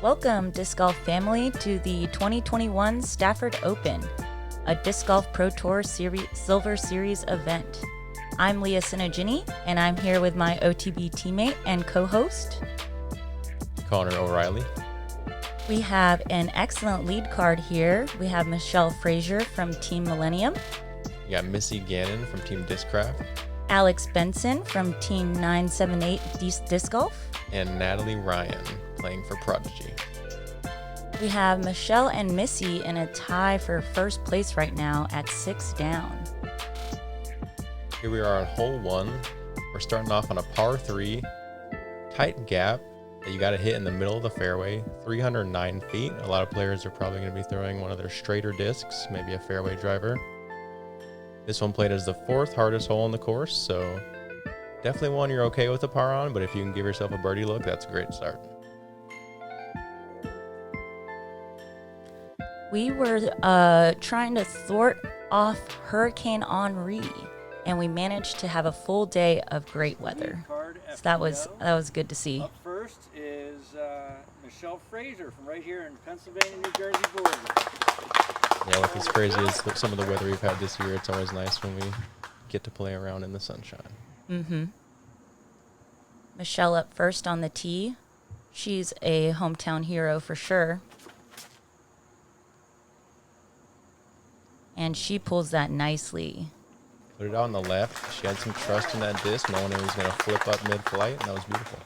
Welcome, Disc Golf family, to the 2021 Stafford Open, a Disc Golf Pro Tour Silver Series event. I'm Leah Tsinajinnie, and I'm here with my OTB teammate and co-host, Conor O'Reilly. We have an excellent lead card here. We have Frazer from Team Millennium. You got Missy Gannon from Team Discraft. Alex Benson from Team 978 Disc Golf. And Natalie Ryan playing for Prodigy. We have Michelle and Missy in a tie for first place right now at 6 down. Here we are on hole 1. We're starting off on a par 3, tight gap that you got to hit in the middle of the fairway, 309 feet. A lot of players are probably going to be throwing one of their straighter discs, maybe a fairway driver. This one played as the 4th hardest hole on the course, so definitely one you're okay with a par on, but if you can give yourself a birdie look, that's a great start. We were trying to thwart off Hurricane Henri, and we managed to have a full day of great weather. So that was good to see. Up first is Michelle Frazer from right here in Pennsylvania, New Jersey border. Yeah, look, as crazy as some of the weather we've had this year, it's always nice when we get to play around in the sunshine. Mm-hmm. Michelle up first on the tee. She's a hometown hero for sure. And she pulls that nicely. Put it out on the left. She had some trust in that disc, knowing it was going to flip up mid-flight, and that was beautiful.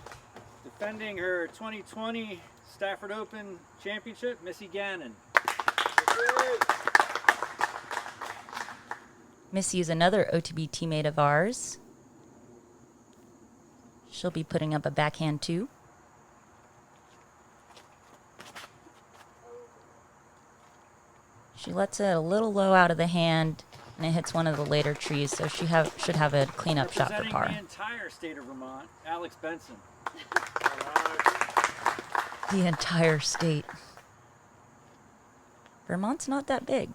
Defending her 2020 Stafford Open Championship, Missy Gannon. Missy is another OTB teammate of ours. She'll be putting up a backhand too. She lets it a little low out of the hand, and it hits one of the later trees, so she should have a cleanup shot for par. Representing the entire state of Vermont, Alex Benson. The entire state. Vermont's not that big.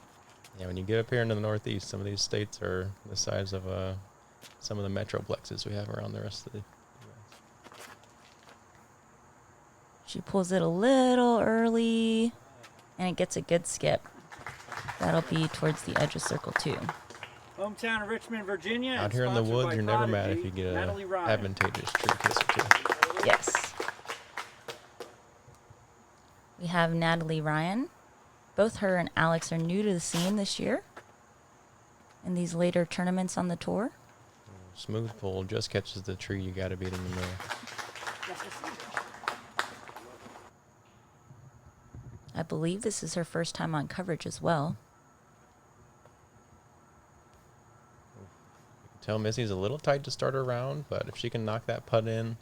Yeah, when you get up here into the Northeast, some of these states are the size of some of the metroplexes we have around the rest of the U.S. She pulls it a little early, and it gets a good skip. That'll be towards the edge of circle 2. Hometown of Richmond, Virginia. Out here in the woods, you're never mad if you get Natalie an Ryan. advantageous tree kiss or two. Yes. We have Natalie Ryan. Both her and Alex are new to the scene this year in these later tournaments on the tour. Smooth pull, just catches the tree, you got to beat in the middle. I believe this is her first time on coverage as well. You can tell Missy's a little tight to start her round, but if she can knock that putt in,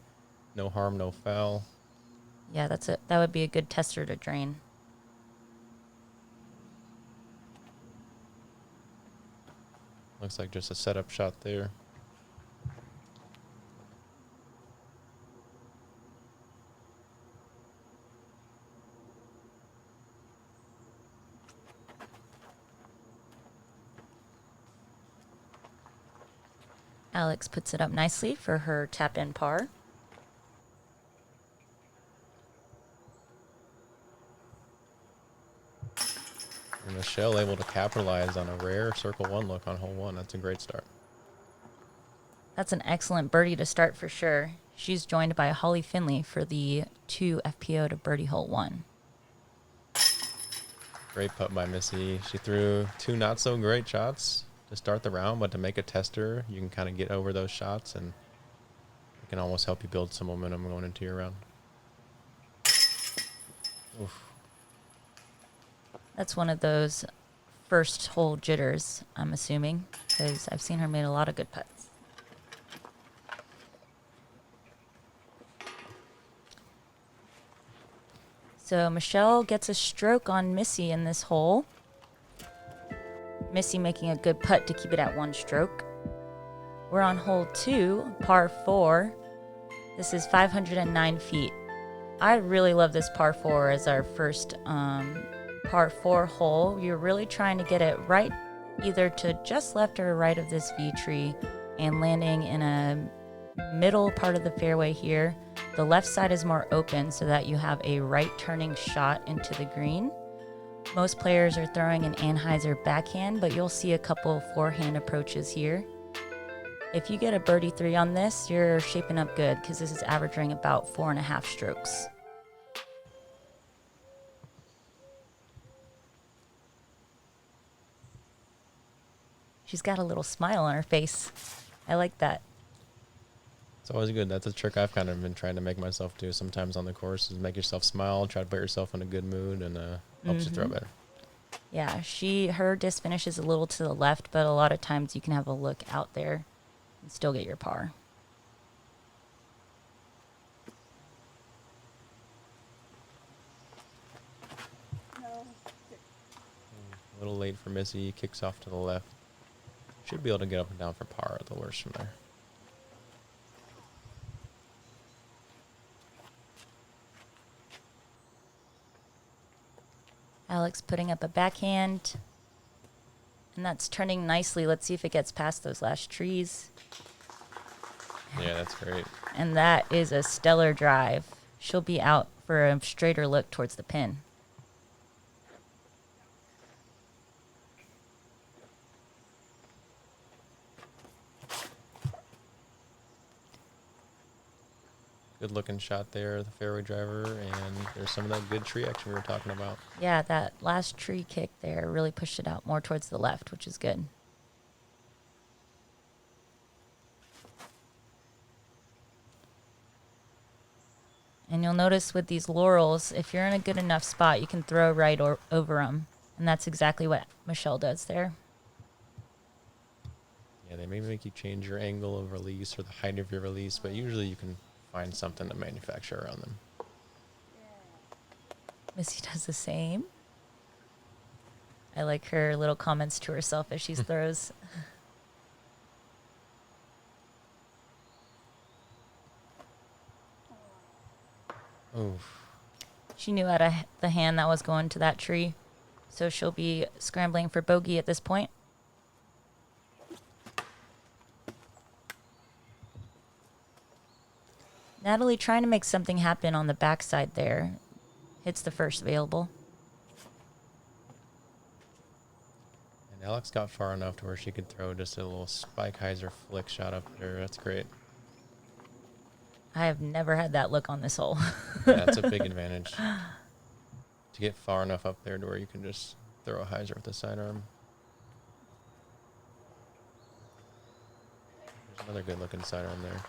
no harm, no foul. Yeah, that would be a good tester to drain. Looks like just a setup shot there. Alex puts it up nicely for her tap-in par. And Michelle able to capitalize on a rare circle 1 look on hole 1. That's a great start. That's an excellent birdie to start for sure. She's joined by Holly Finley for the 2 FPO to birdie hole 1. Great putt by Missy. She threw 2 not so great shots to start the round, but to make a tester, you can kind of get over those shots, and it can almost help you build some momentum going into your round. Oof. That's one of those first hole jitters, I'm assuming, because I've seen her make a lot of good putts. So Michelle gets a stroke on Missy in this hole. Missy making a good putt to keep it at 1 stroke. We're on hole 2, par 4. This is 509 feet. I really love this par 4 as our first par 4 hole. You're really trying to get it right either to just left or right of this V tree and landing in a middle part of the fairway here. The left side is more open so that you have a right turning shot into the green. Most players are throwing an anhyzer backhand, but you'll see a couple forehand approaches here. If you get a birdie 3 on this, you're shaping up good because this is averaging about 4.5 strokes. She's got a little smile on her face. I like that. It's always good. That's a trick I've kind of been trying to make myself do sometimes on the course, is make yourself smile, try to put yourself in a good mood, and helps you throw better. Yeah, her disc finish is a little to the left, but a lot of times you can have a look out there and still get your par. A little late for Missy. Kicks off to the left. Should be able to get up and down for par at the worst from there. Alex putting up a backhand. And that's turning nicely. Let's see if it gets past those last trees. Yeah, that's great. And that is a stellar drive. She'll be out for a straighter look towards the pin. Good looking shot there, the fairway driver, and there's some of that good tree action we were talking about. Yeah, that last tree kick there really pushed it out more towards the left, which is good. And you'll notice with these laurels, if you're in a good enough spot, you can throw right over them. And that's exactly what Michelle does there. Yeah, they may make you change your angle of release or the height of your release, but usually you can find something to manufacture around them. Missy does the same. I like her little comments to herself as she throws. Oof. She knew out of the hand that was going to that tree, so she'll be scrambling for bogey at this point. Natalie trying to make something happen on the backside there. Hits the first available. And Alex got far enough to where she could throw just a little spike hyzer flick shot up there. That's great. I have never had that look on this hole. Yeah, that's a big advantage. To get far enough up there to where you can just throw a hyzer with the sidearm. There's another good looking sidearm there.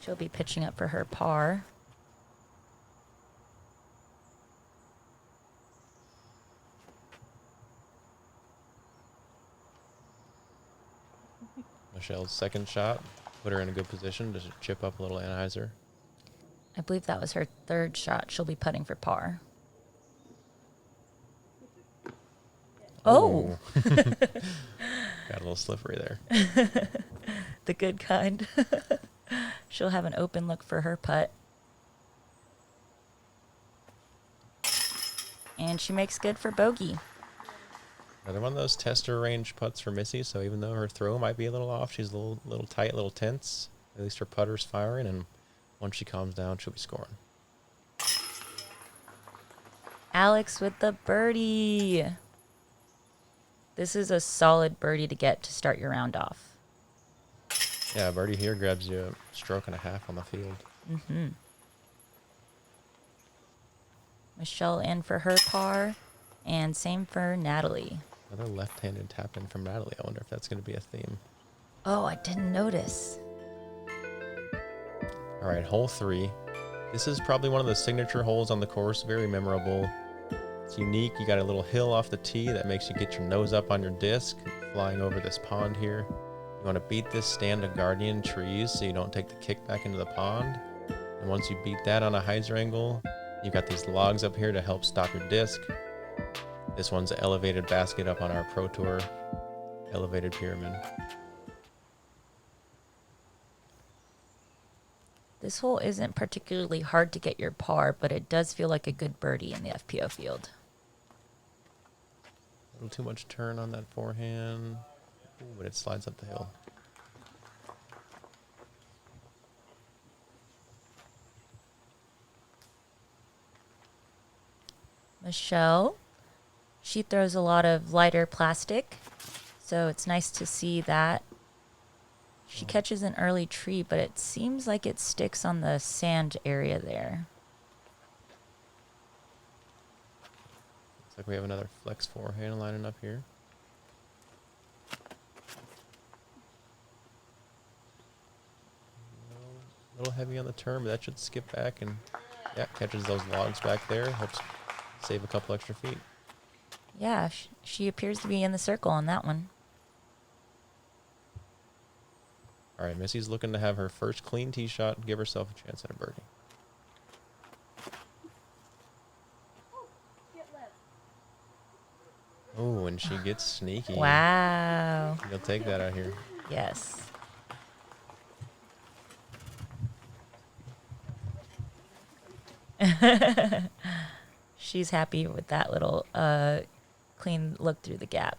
She'll be pitching up for her par. Michelle's second shot put her in a good position to chip up a little anhyzer. I believe that was her third shot. She'll be putting for par. Oh! Got a little slippery there. The good kind. She'll have an open look for her putt. And she makes good for bogey. Another one of those tester range putts for Missy, so even though her throw might be a little off, she's a little tight, a little tense. At least her putter's firing, and once she calms down, she'll be scoring. Alex with the birdie. This is a solid birdie to get to start your round off. Yeah, birdie here grabs you a stroke and a half on the field. Mm-hmm. Michelle in for her par, and same for Natalie. Another left-handed tap in from Natalie. I wonder if that's going to be a theme. Oh, I didn't notice. All right, hole 3. This is probably one of the signature holes on the course. Very memorable. It's unique. You got a little hill off the tee that makes you get your nose up on your disc, flying over this pond here. You want to beat this stand of guardian trees so you don't take the kick back into the pond. And once you beat that on a hyzer angle, you've got these logs up here to help stop your disc. This one's an elevated basket up on our Pro Tour elevated pyramid. This hole isn't particularly hard to get your par, but it does feel like a good birdie in the FPO field. A little too much turn on that forehand. Ooh, but it slides up the hill. Michelle, she throws a lot of lighter plastic, so it's nice to see that. She catches an early tree, but it seems like it sticks on the sand area there. Looks like we have another flex forehand lining up here. A little heavy on the turn, but that should skip back and, yeah, catches those logs back there. Helps save a couple extra feet. Yeah, she appears to be in the circle on that one. All right, Missy's looking to have her first clean tee shot and give herself a chance at a birdie. Oh, and she gets sneaky. Wow. You'll take that out here. Yes. She's happy with that little clean look through the gap.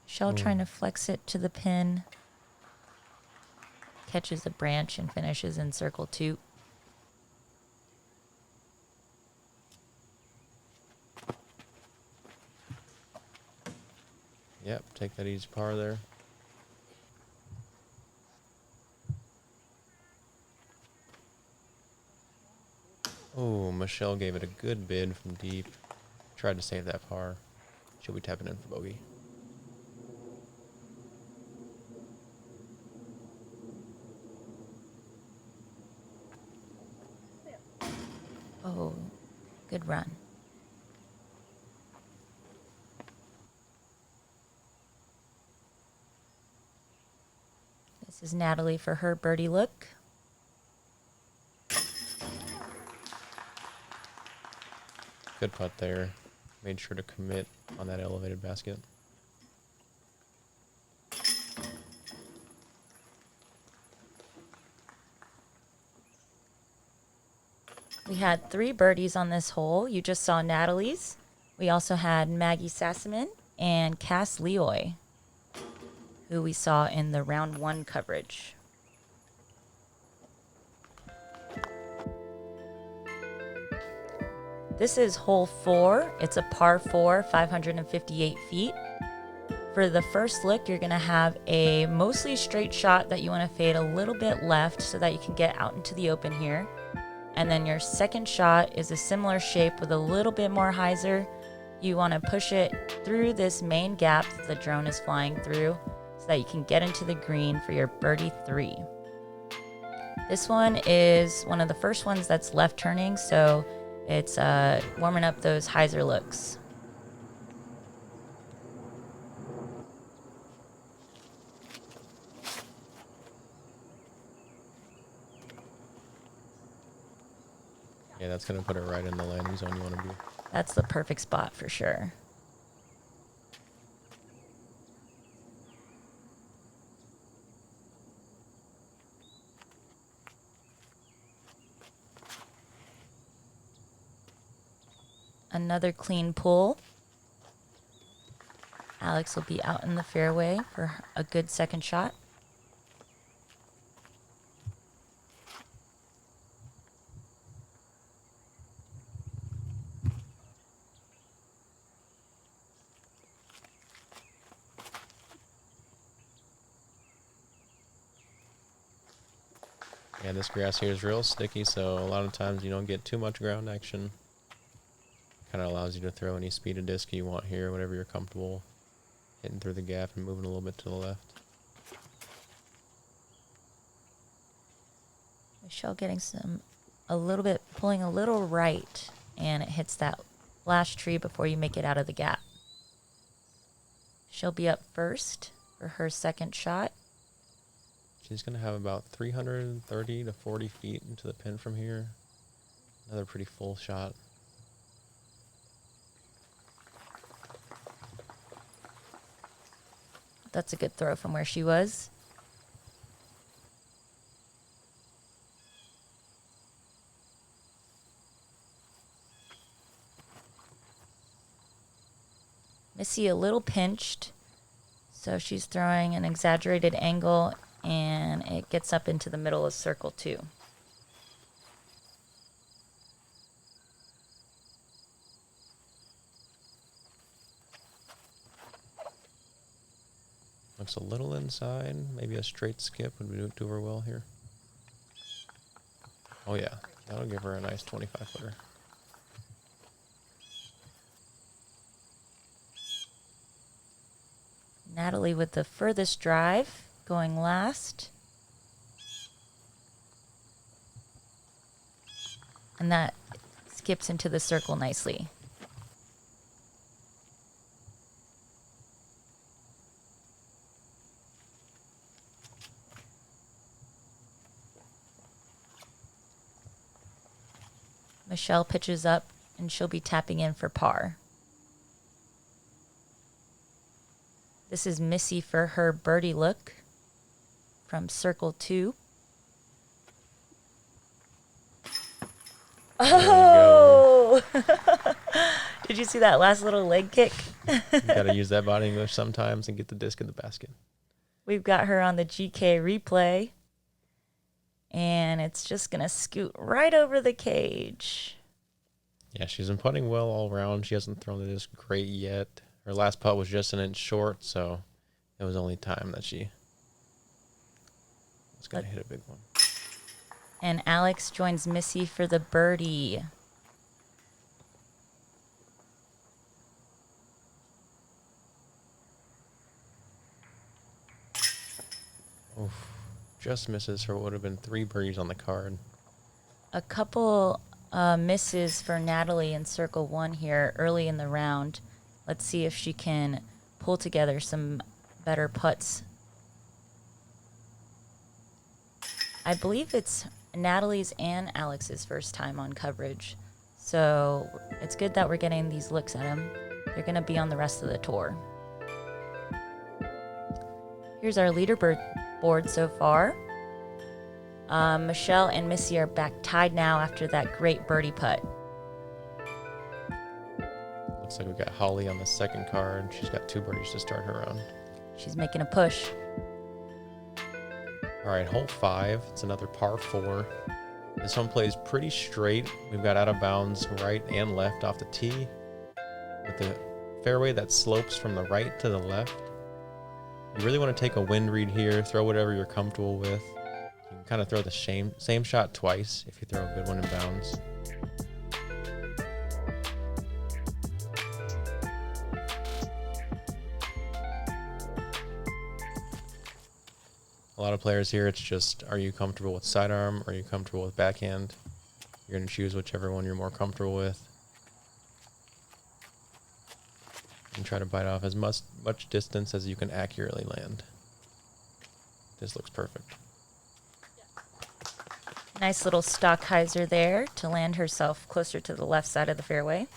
Shell trying to flex it to the pin. Catches a branch and finishes in circle 2. Yep, take that easy par there. Oh, Michelle gave it a good bid from deep. Tried to save that par. She'll be tapping in for bogey. Oh, good run. This is Natalie for her birdie look. Good putt there. Made sure to commit on that elevated basket. We had 3 birdies on this hole. You just saw Natalie's. We also had Maggie Sassaman and Cass Leoy, who we saw in the round 1 coverage. This is hole 4. It's a par 4, 558 feet. For the first lick, you're going to have a mostly straight shot that you want to fade a little bit left so that you can get out into the open here. And then your second shot is a similar shape with a little bit more hyzer. You want to push it through this main gap that the drone is flying through so that you can get into the green for your birdie 3. This one is one of the first ones that's left turning, so it's warming up those hyzer looks. Yeah, that's going to put it right in the landing zone you want to be. That's the perfect spot for sure. Another clean pull. Alex will be out in the fairway for a good second shot. Yeah, this grass here is real sticky, so a lot of times you don't get too much ground action. Kind of allows you to throw any speed of disc you want here, whatever you're comfortable hitting through the gap and moving a little bit to the left. Michelle getting pulling a little right, and it hits that last tree before you make it out of the gap. She'll be up first for her second shot. She's going to have about 330 to 40 feet into the pin from here. Another pretty full shot. That's a good throw from where she was. Missy a little pinched, so she's throwing an exaggerated angle, and it gets up into the middle of circle 2. Looks a little inside. Maybe a straight skip would do her well here. Oh yeah, that'll give her a nice 25-footer. Natalie with the furthest drive, going last. And that skips into the circle nicely. Michelle pitches up, and she'll be tapping in for par. This is Missy for her birdie look from circle 2. Oh! Did you see that last little leg kick? You gotta use that body English sometimes and get the disc in the basket. We've got her on the GK replay. And it's just going to scoot right over the cage. Yeah, she's been putting well all around. She hasn't thrown the disc great yet. Her last putt was just an inch short, so it was only time that she was going to hit a big one. And Alex joins Missy for the birdie. Oof. Just misses for what would have been 3 birdies on the card. A couple misses for Natalie in circle 1 here early in the round. Let's see if she can pull together some better putts. I believe it's Natalie's and Alex's first time on coverage. So it's good that we're getting these looks at them. They're going to be on the rest of the tour. Here's our leaderboard board so far. Michelle and Missy are back tied now after that great birdie putt. Looks like we got Holly on the second card. She's got 2 birdies to start her round. She's making a push. All right, hole 5. It's another par 4. This one plays pretty straight. We've got out of bounds right and left off the tee with the fairway that slopes from the right to the left. You really want to take a wind read here, throw whatever you're comfortable with. You can kind of throw the same shot twice if you throw a good one in bounds. A lot of players here, it's just, are you comfortable with sidearm? Are you comfortable with backhand? You're going to choose whichever one you're more comfortable with. And try to bite off as much distance as you can accurately land. This looks perfect. Nice little Stockheiser there to land herself closer to the left side of the fairway.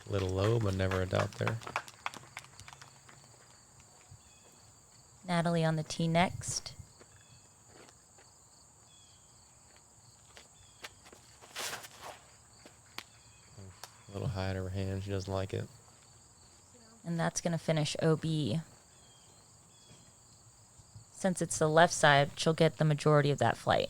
A little low, but never a doubt there. Natalie on the tee next. A little high to her hand. She doesn't like it. And that's going to finish OB. Since it's the left side, she'll get the majority of that flight.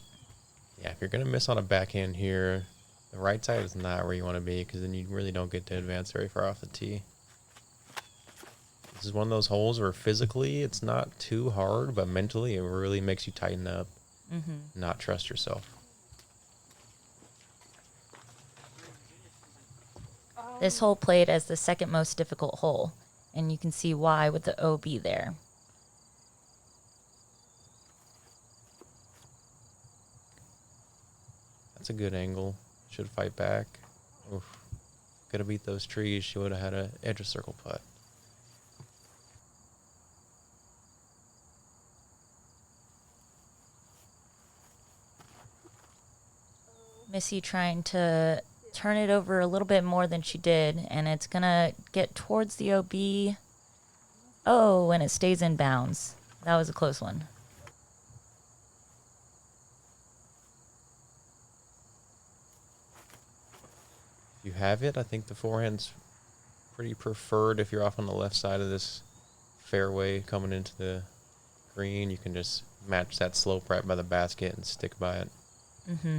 Yeah, if you're going to miss on a backhand here, the right side is not where you want to be because then you really don't get to advance very far off the tee. This is one of those holes where physically it's not too hard, but mentally it really makes you tighten up, not trust yourself. This hole played as the second most difficult hole, and you can see why with the OB there. That's a good angle. Should fight back. Oof. Could have beat those trees. She would have had an edge of circle putt. Missy trying to turn it over a little bit more than she did, and it's going to get towards the OB. Oh, and it stays in bounds. That was a close one. If you have it, I think the forehand's pretty preferred if you're off on the left side of this fairway coming into the green. You can just match that slope right by the basket and stick by it. Mm-hmm.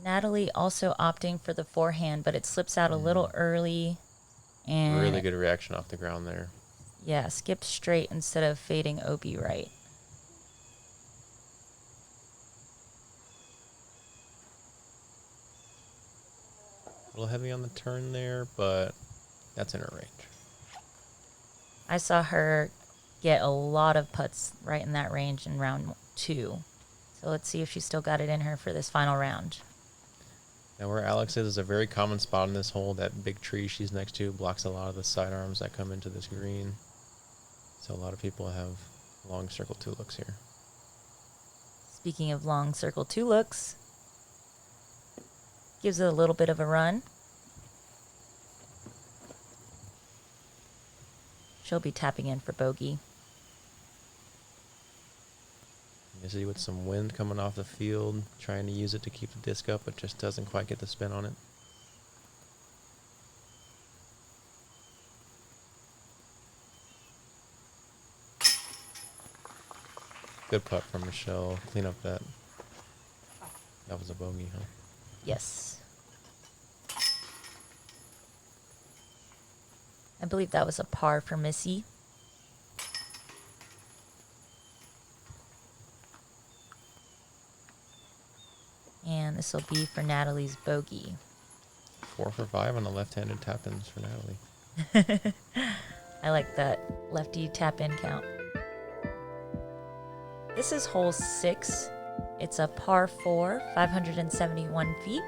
Natalie also opting for the forehand, but it slips out a little early. And Really good reaction off the ground there. yeah, skipped straight instead of fading OB right. A little heavy on the turn there, but that's in her range. I saw her get a lot of putts right in that range in round 2. So let's see if she still got it in her for this final round. Now where Alex is a very common spot in this hole. That big tree she's next to blocks a lot of the sidearms that come into this green. So a lot of people have long circle 2 looks here. Speaking of long circle 2 looks, gives it a little bit of a run. She'll be tapping in for bogey. Missy with some wind coming off the field, trying to use it to keep the disc up, but just doesn't quite get the spin on it. Good putt from Michelle. Clean up that. That was a bogey, huh? Yes. I believe that was a par for Missy. And this will be for Natalie's bogey. 4 for 5 on the left-handed tap-ins for Natalie. I like that lefty tap-in count. This is hole 6. It's a par 4, 571 feet.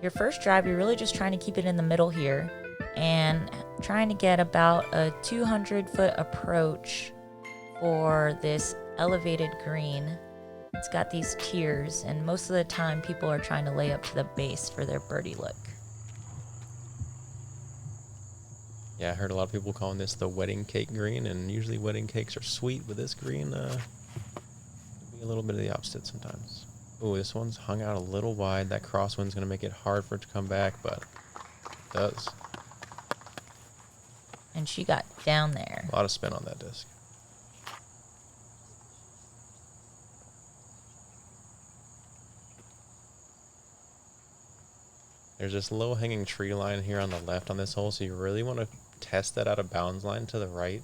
Your first drive, you're really just trying to keep it in the middle here and trying to get about a 200-foot approach for this elevated green. It's got these tiers, and most of the time people are trying to lay up to the base for their birdie look. Yeah, I heard a lot of people calling this the wedding cake green, and usually wedding cakes are sweet, but this green can be a little bit of the opposite sometimes. Ooh, this one's hung out a little wide. That crosswind's going to make it hard for it to come back, but it does. And she got down there. A lot of spin on that disc. There's this low-hanging tree line here on the left on this hole, so you really want to test that out of bounds line to the right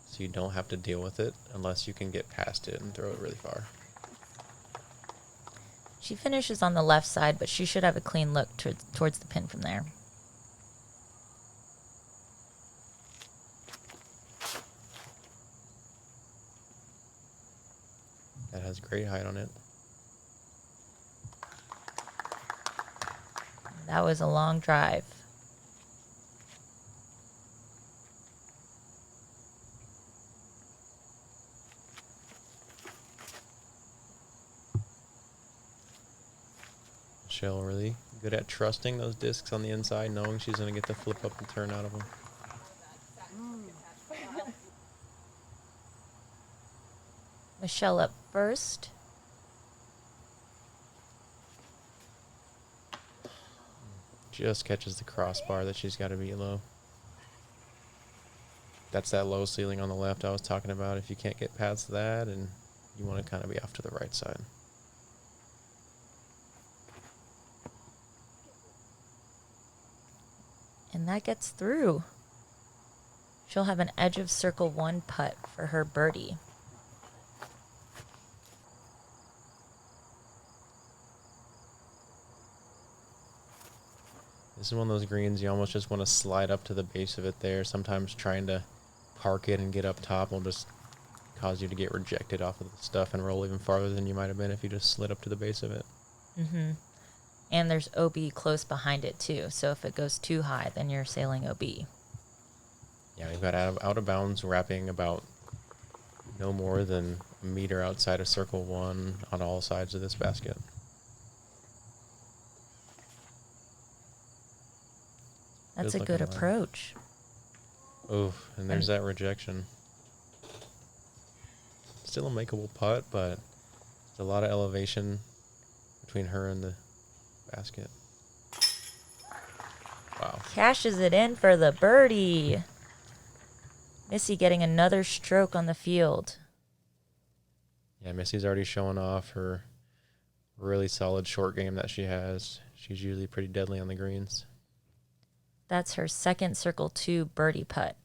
so you don't have to deal with it unless you can get past it and throw it really far. She finishes on the left side, but she should have a clean look towards the pin from there. That has great height on it. That was a long drive. Michelle really good at trusting those discs on the inside, knowing she's going to get the flip up and turn out of them. Michelle up first. Just catches the crossbar that she's got to be low. That's that low ceiling on the left I was talking about. If you can't get past that, and you want to kind of be off to the right side. And that gets through. She'll have an edge of circle 1 putt for her birdie. This is one of those greens you almost just want to slide up to the base of it there. Sometimes trying to park it and get up top will just cause you to get rejected off of the stuff and roll even farther than you might have been if you just slid up to the base of it. Mm-hmm. And there's OB close behind it too. So if it goes too high, then you're sailing OB. Yeah, we've got out of bounds wrapping about no more than a meter outside of circle 1 on all sides of this basket. That's a good approach. Oof, and there's that rejection. Still a makeable putt, but there's a lot of elevation between her and the basket. Wow. Wow. Cashes it in for the birdie. Missy getting another stroke on the field. Yeah, Missy's already showing off her really solid short game that she has. She's usually pretty deadly on the greens. That's her second circle 2 birdie putt.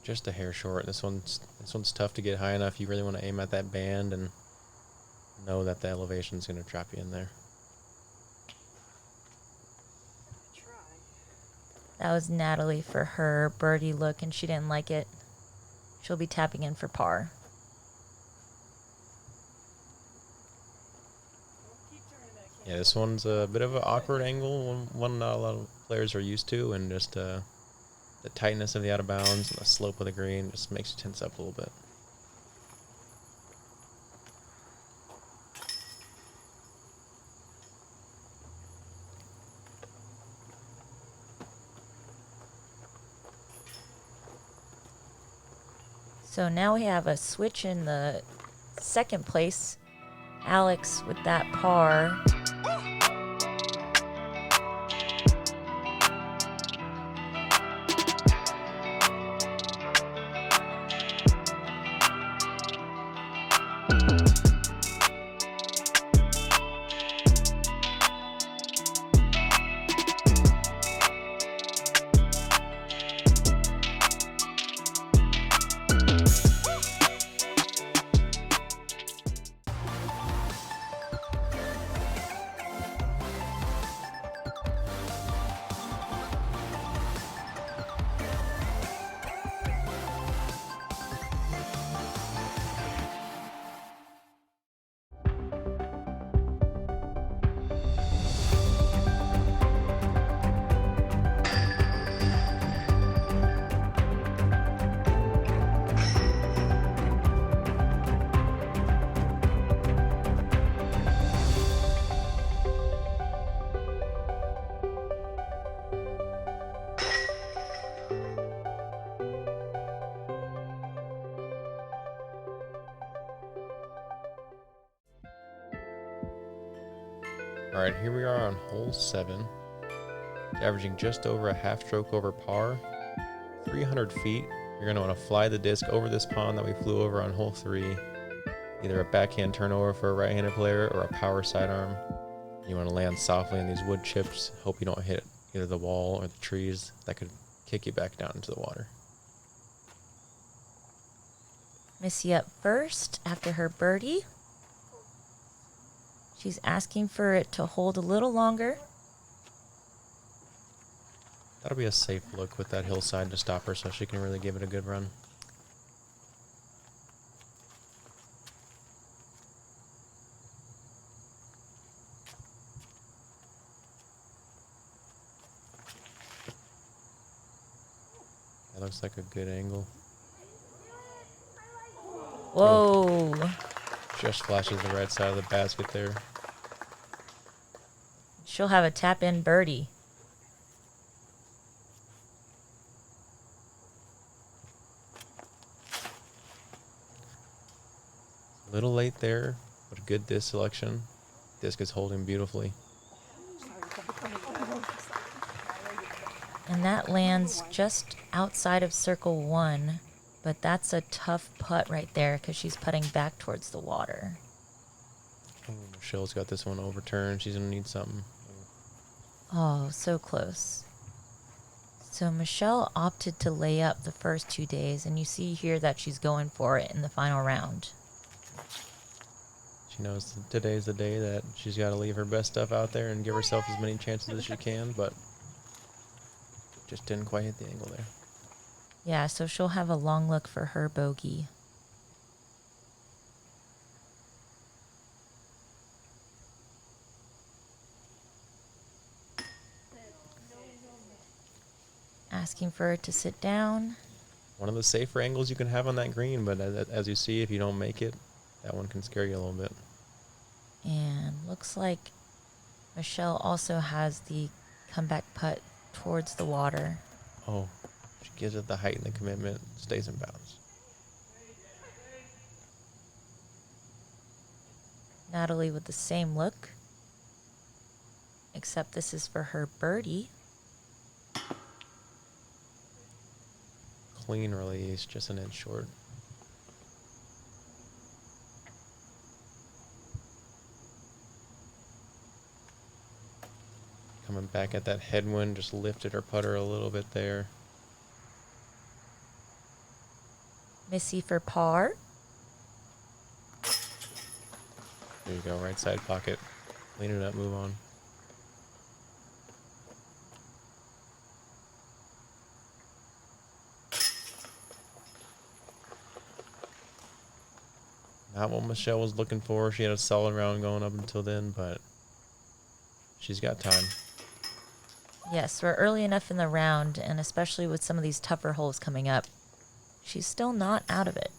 Just a hair short. This one's tough to get high enough. You really want to aim at that band and know that the elevation's going to drop you in there. That was Natalie for her birdie look, and she didn't like it. She'll be tapping in for par. Yeah, this one's a bit of an awkward angle, one not a lot of players are used to, and just the tightness of the out of bounds and the slope of the green just makes you tense up a little bit. So now we have a switch in the second place. Alex with that par. All right, here we are on hole 7, averaging just over a half stroke over par, 300 feet. You're going to want to fly the disc over this pond that we flew over on hole 3, either a backhand turnover for a right-handed player or a power sidearm. You want to land softly in these wood chips, hope you don't hit either the wall or the trees that could kick you back down into the water. Missy up first after her birdie. She's asking for it to hold a little longer. That'll be a safe look with that hillside to stop her so she can really give it a good run. That looks like a good angle. Whoa. Just flashes the right side of the basket there. She'll have a tap-in birdie. A little late there, but a good disc selection. Disc is holding beautifully. And that lands just outside of circle 1. But that's a tough putt right there because she's putting back towards the water. Oh, Michelle's got this one overturned. She's going to need something. Oh, so close. So Michelle opted to lay up the first 2 days, and you see here that she's going for it in the final round. She knows today's the day that she's got to leave her best stuff out there and give herself as many chances as she can, but just didn't quite hit the angle there. Yeah, so she'll have a long look for her bogey. Asking for her to sit down. One of the safer angles you can have on that green, but as you see, if you don't make it, that one can scare you a little bit. And looks like Michelle also has the comeback putt towards the water. Oh, she gives it the height and the commitment, stays in bounds. Natalie with the same look, except this is for her birdie. Clean release, just an inch short. Coming back at that headwind, just lifted her putter a little bit there. Missy for par. There you go, right side pocket. Clean it up, move on. Not what Michelle was looking for. She had a solid round going up until then, but she's got time. Yes, we're early enough in the round, and especially with some of these tougher holes coming up, she's still not out of it.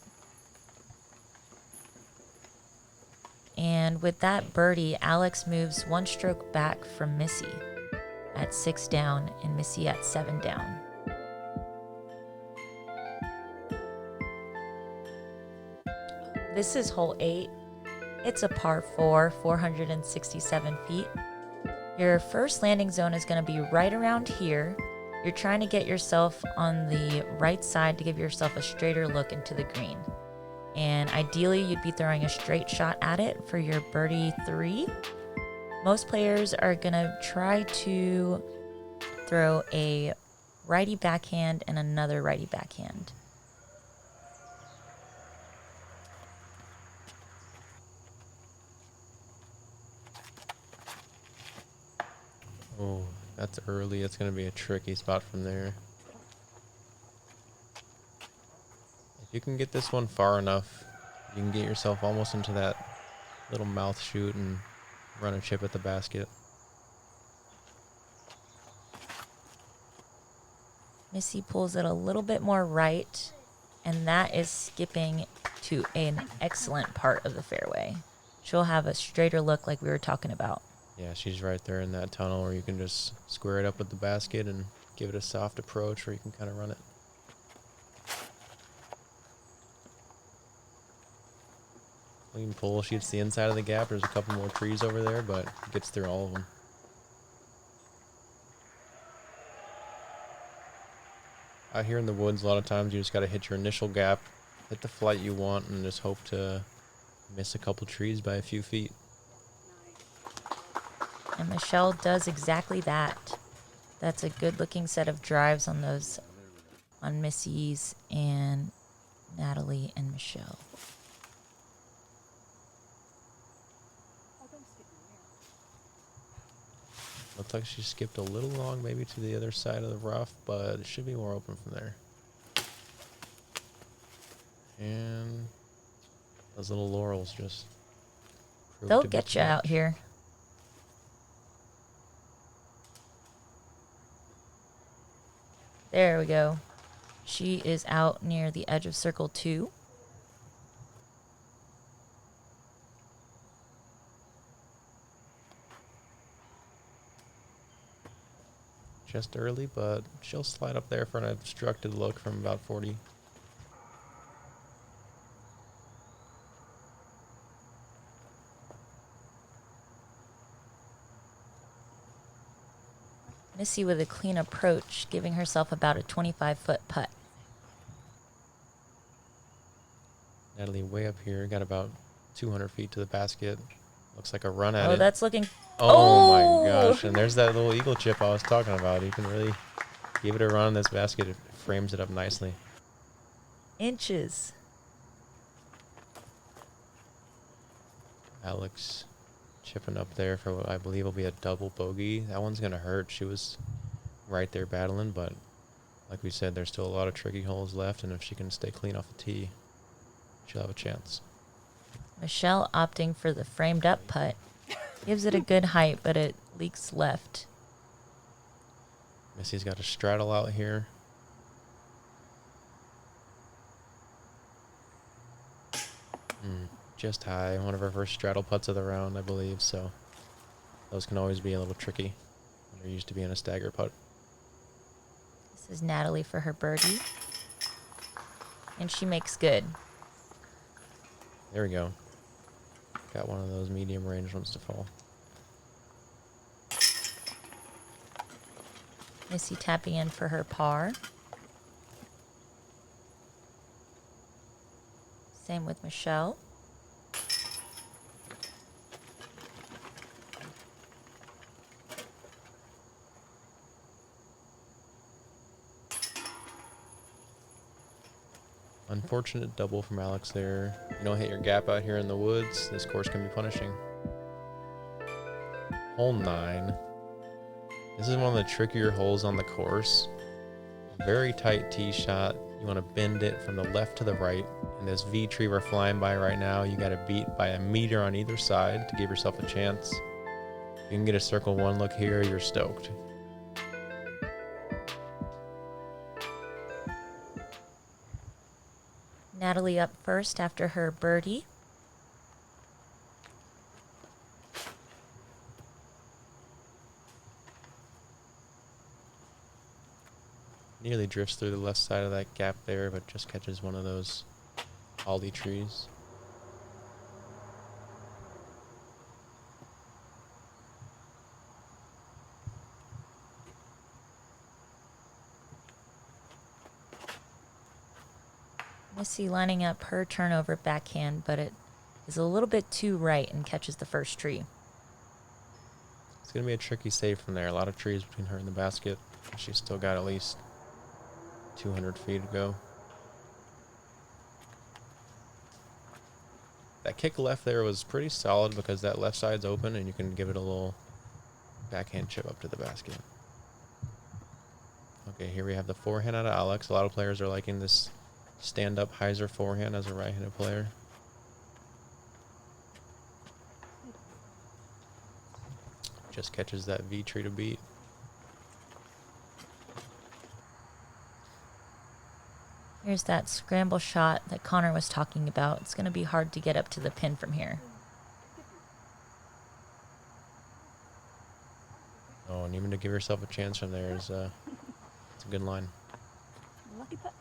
And with that birdie, Alex moves 1 stroke back from Missy at 6 down and Missy at 7 down. This is hole 8. It's a par 4, 467 feet. Your first landing zone is going to be right around here. You're trying to get yourself on the right side to give yourself a straighter look into the green. And ideally, you'd be throwing a straight shot at it for your birdie 3. Most players are going to try to throw a righty backhand and another righty backhand. Oh, that's early. It's going to be a tricky spot from there. If you can get this one far enough, you can get yourself almost into that little mouth chute and run a chip at the basket. Missy pulls it a little bit more right, and that is skipping to an excellent part of the fairway. She'll have a straighter look like we were talking about. Yeah, she's right there in that tunnel where you can just square it up with the basket and give it a soft approach where you can kind of run it. Clean pull. She hits the inside of the gap. There's a couple more trees over there, but gets through all of them. Out here in the woods, a lot of times you just got to hit your initial gap, hit the flight you want, and just hope to miss a couple trees by a few feet. And Michelle does exactly that. That's a good looking set of drives on those, on Missy's and Natalie and Michelle. Looks like she skipped a little long, maybe to the other side of the rough, but it should be more open from there. And those little laurels just They'll get you out here. There we go. She is out near the edge of circle 2. Just early, but she'll slide up there for an obstructed look from about 40. Missy with a clean approach, giving herself about a 25-foot putt. Natalie way up here, got about 200 feet to the basket. Looks like a run at it. Oh, that's looking... Oh my gosh, and there's that little eagle chip I was talking about. You can really give it a run in this basket. It frames it up nicely. Inches. Alex chipping up there for what I believe will be a double bogey. That one's going to hurt. She was right there battling, but like we said, there's still a lot of tricky holes left, and if she can stay clean off the tee, she'll have a chance. Michelle opting for the framed up putt. Gives it a good height, but it leaks left. Missy's got a straddle out here. Just high. One of her first straddle putts of the round, I believe, so those can always be a little tricky when they're used to being a stagger putt. This This is Natalie for her birdie. And she makes good. There we go. Got one of those medium range ones to fall. Missy tapping in for her par. Same with Michelle. Unfortunate double from Alex there. You don't hit your gap out here in the woods, this course can be punishing. Hole 9. This is one of the trickier holes on the course. Very tight tee shot. You want to bend it from the left to the right. And this V tree we're flying by right now, you got to beat by a meter on either side to give yourself a chance. If you can get a circle 1 look here, you're stoked. Natalie up first after her birdie. Nearly drifts through the left side of that gap there, but just catches one of those holly trees. Missy lining up her turnover backhand, but it is a little bit too right and catches the first tree. It's going to be a tricky save from there. A lot of trees between her and the basket. She's still got at least 200 feet to go. That kick left there was pretty solid because that left side's open and you can give it a little backhand chip up to the basket. Okay, here we have the forehand out of Alex. A lot of players are liking this stand-up hyzer forehand as a right-handed player. Just catches that V tree to beat. Here's that scramble shot that Conor was talking about. It's going to be hard to get up to the pin from here. Oh, and even to give yourself a chance from there is it's a good line. Lucky putt.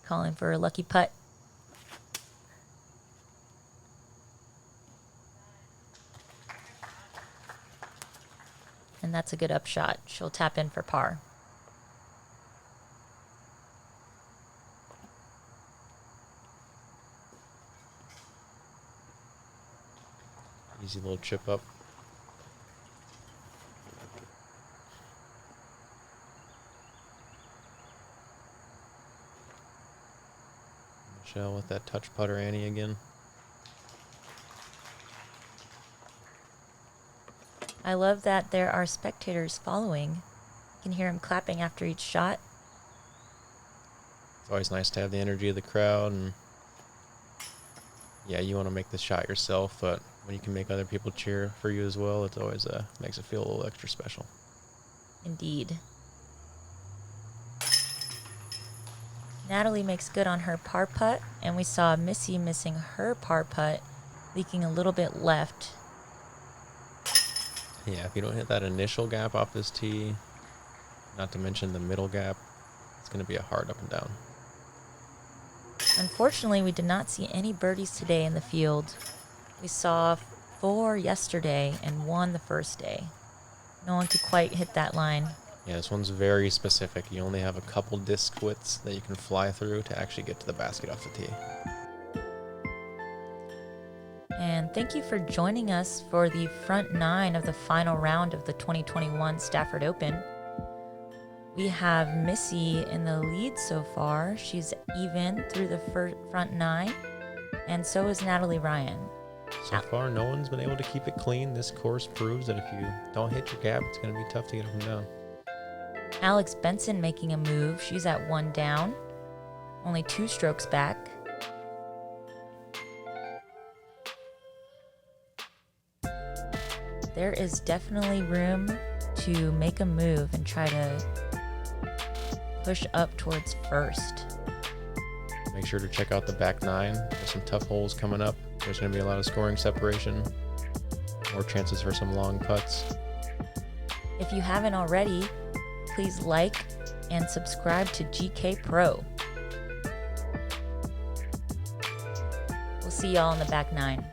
Calling for a lucky putt. And that's a good upshot. She'll tap in for par. Easy little chip up. Michelle with that touch putter Annie again. I love that there are spectators following. You can hear them clapping after each shot. It's always nice to have the energy of the crowd, and yeah, you want to make the shot yourself, but when you can make other people cheer for you as well, it's always makes it feel a little extra special. Indeed. Natalie makes good on her par putt, and we saw Missy missing her par putt, leaking a little bit left. Yeah, if you don't hit that initial gap off this tee, not to mention the middle gap, it's going to be a hard up and down. Unfortunately, we did not see any birdies today in the field. We saw 4 yesterday and 1 the first day. No one could quite hit that line. Yeah, this one's very specific. You only have a couple disc widths that you can fly through to actually get to the basket off the tee. And thank you for joining us for the front 9 of the final round of the 2021 Stafford Open. We have Missy in the lead so far. She's even through the front 9, and so is Natalie Ryan. So far, no one's been able to keep it clean. This course proves that if you don't hit your gap, it's going to be tough to get them down. Alex Benson making a move. She's at 1 down, only 2 strokes back. There is definitely room to make a move and try to push up towards first. Make sure to check out the back 9. There's some tough holes coming up. There's going to be a lot of scoring separation. More chances for some long putts. If you haven't already, please like and subscribe to GK Pro. We'll see y'all in the back nine.